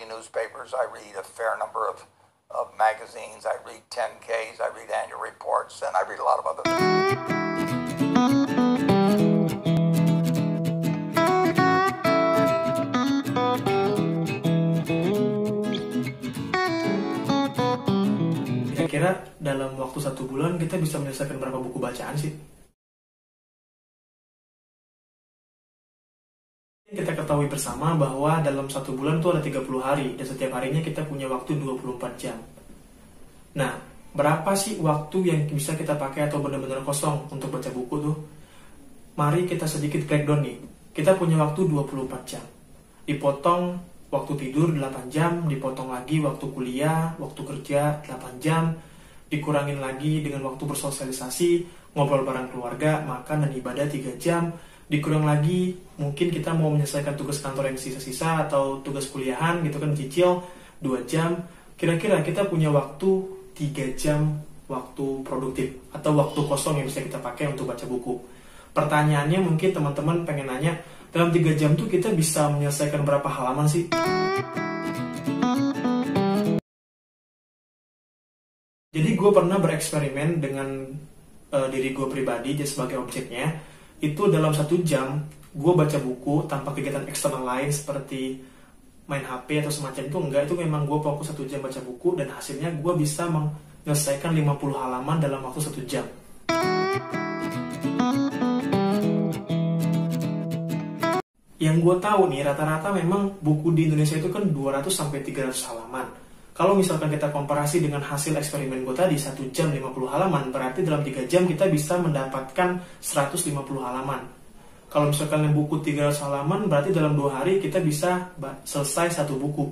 newspapers. I read a fair number of magazines. I read 10Ks, I read annual reports, and I read a lot of other things. Kira-kira dalam waktu 1 bulan kita bisa menyelesaikan berapa buku bacaan sih? Kita ketahui bersama bahwa dalam 1 bulan itu ada 30 hari dan setiap harinya kita punya waktu 24 jam. Nah, berapa sih waktu yang bisa kita pakai atau benar-benar kosong untuk baca buku tuh? Mari kita sedikit breakdown nih. Kita punya waktu 24 jam. Dipotong waktu tidur 8 jam, dipotong lagi waktu kuliah, waktu kerja 8 jam, dikurangin lagi dengan waktu bersosialisasi, ngobrol bareng keluarga, makan dan ibadah 3 jam, dikurang lagi mungkin kita mau menyelesaikan tugas kantor yang sisa-sisa atau tugas kuliahan gitu kan cicil 2 jam. Kira-kira kita punya waktu 3 jam waktu produktif atau waktu kosong yang bisa kita pakai untuk baca buku. Pertanyaannya mungkin teman-teman pengen nanya, dalam 3 jam tuh kita bisa menyelesaikan berapa halaman sih? Jadi gue pernah bereksperimen dengan diri gue pribadi jadi sebagai objeknya. Itu dalam 1 jam gue baca buku tanpa kegiatan eksternal lain seperti main HP atau semacam itu enggak. Itu memang gue fokus 1 jam baca buku dan hasilnya gue bisa menyelesaikan 50 halaman dalam waktu 1 jam. Yang gue tahu nih rata-rata memang buku di Indonesia itu kan 200-300 halaman. Kalau misalkan kita komparasi dengan hasil eksperimen gue tadi 1 jam 50 halaman, berarti dalam 3 jam kita bisa mendapatkan 150 halaman. Kalau misalkan yang buku 300 halaman, berarti dalam 2 hari kita bisa selesai 1 buku.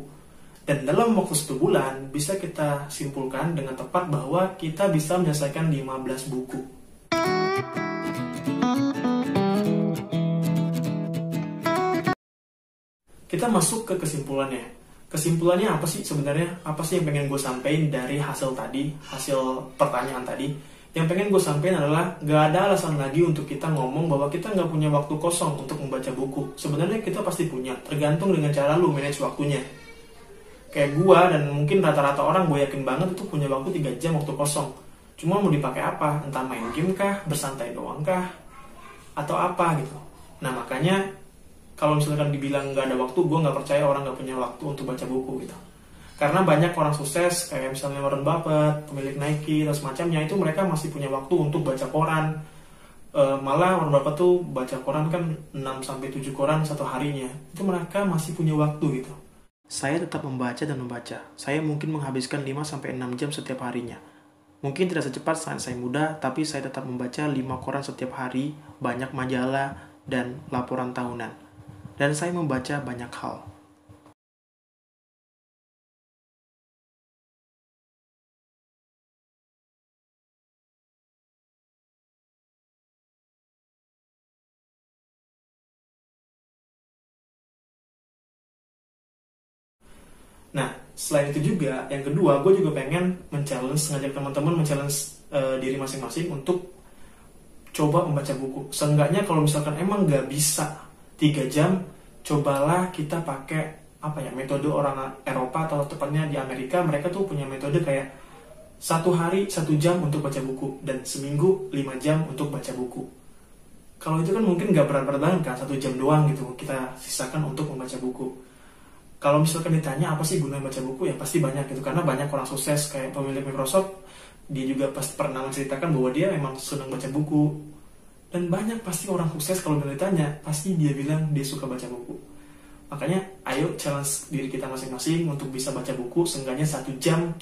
Dan dalam waktu 1 bulan bisa kita simpulkan dengan tepat bahwa kita bisa menyelesaikan 15 buku. Kita masuk ke kesimpulannya. Kesimpulannya apa sih sebenarnya? Apa sih yang pengen gue sampaikan dari hasil tadi, hasil pertanyaan tadi? Yang pengen gue sampaikan adalah gak ada alasan lagi untuk kita ngomong bahwa kita gak punya waktu kosong untuk membaca buku. Sebenarnya kita pasti punya, tergantung dengan cara lu manage waktunya. Kayak gue dan mungkin rata-rata orang gue yakin banget itu punya waktu 3 jam waktu kosong. Cuma mau dipakai apa? Entah main game kah, bersantai doang kah, atau apa gitu. Nah makanya kalau misalkan dibilang nggak ada waktu, gue nggak percaya orang nggak punya waktu untuk baca buku gitu. Karena banyak orang sukses kayak misalnya Warren Buffett, pemilik Nike dan semacamnya, itu mereka masih punya waktu untuk baca koran. Malah Warren Buffett tuh baca koran kan 6-7 koran 1 harinya. Itu mereka masih punya waktu gitu. Saya tetap membaca dan membaca. Saya mungkin menghabiskan 5-6 jam setiap harinya. Mungkin tidak secepat saat saya muda, tapi saya tetap membaca 5 koran setiap hari, banyak majalah dan laporan tahunan. Dan saya membaca banyak hal. Nah, selain itu juga, yang kedua, gue juga pengen ngajak teman-teman men-challenge diri masing-masing untuk coba membaca buku. Seenggaknya kalau misalkan emang nggak bisa 3 jam, cobalah kita pakai metode orang Eropa atau tepatnya di Amerika. Mereka tuh punya metode kayak 1 hari 1 jam untuk baca buku dan seminggu 5 jam untuk baca buku. Kalau itu kan mungkin nggak berat-berat banget kan, 1 jam doang gitu kita sisakan untuk membaca buku. Kalau misalkan ditanya apa sih gunanya baca buku, ya pasti banyak gitu, karena banyak orang sukses kayak pemilik Microsoft, dia juga pasti pernah menceritakan bahwa dia memang senang baca buku. Dan banyak pasti orang sukses kalau ditanya, pasti dia bilang dia suka baca buku. Makanya ayo challenge diri kita masing-masing untuk bisa baca buku seenggaknya 1 jam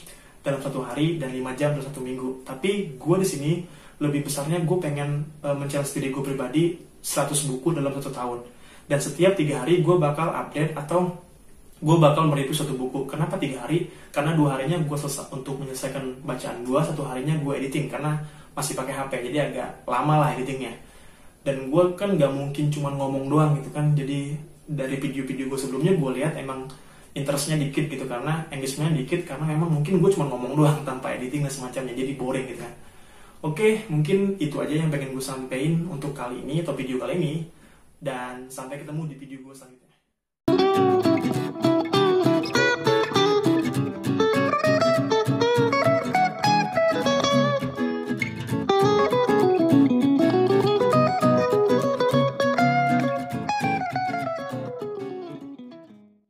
dalam 1 hari dan 5 jam dalam 1 minggu. Tapi gue di sini lebih besarnya gue pengen men-challenge diri gue pribadi 100 buku dalam 1 tahun. Dan setiap 3 hari gue bakal update atau gue bakal mereview 1 buku. Kenapa 3 hari? Karena 2 harinya gue selesai untuk menyelesaikan bacaan gue, 1 harinya gue editing karena masih pakai HP, jadi agak lama lah editingnya. Dan gue kan gak mungkin cuma ngomong doang gitu kan. Jadi dari video-video gue sebelumnya gue lihat emang interestnya dikit gitu, karena engagementnya dikit, karena memang mungkin gue cuma ngomong doang tanpa editing dan semacamnya, jadi boring gitu kan. Oke, mungkin itu aja yang pengen gue sampein untuk kali ini atau video kali ini, dan sampai ketemu di video gue selanjutnya.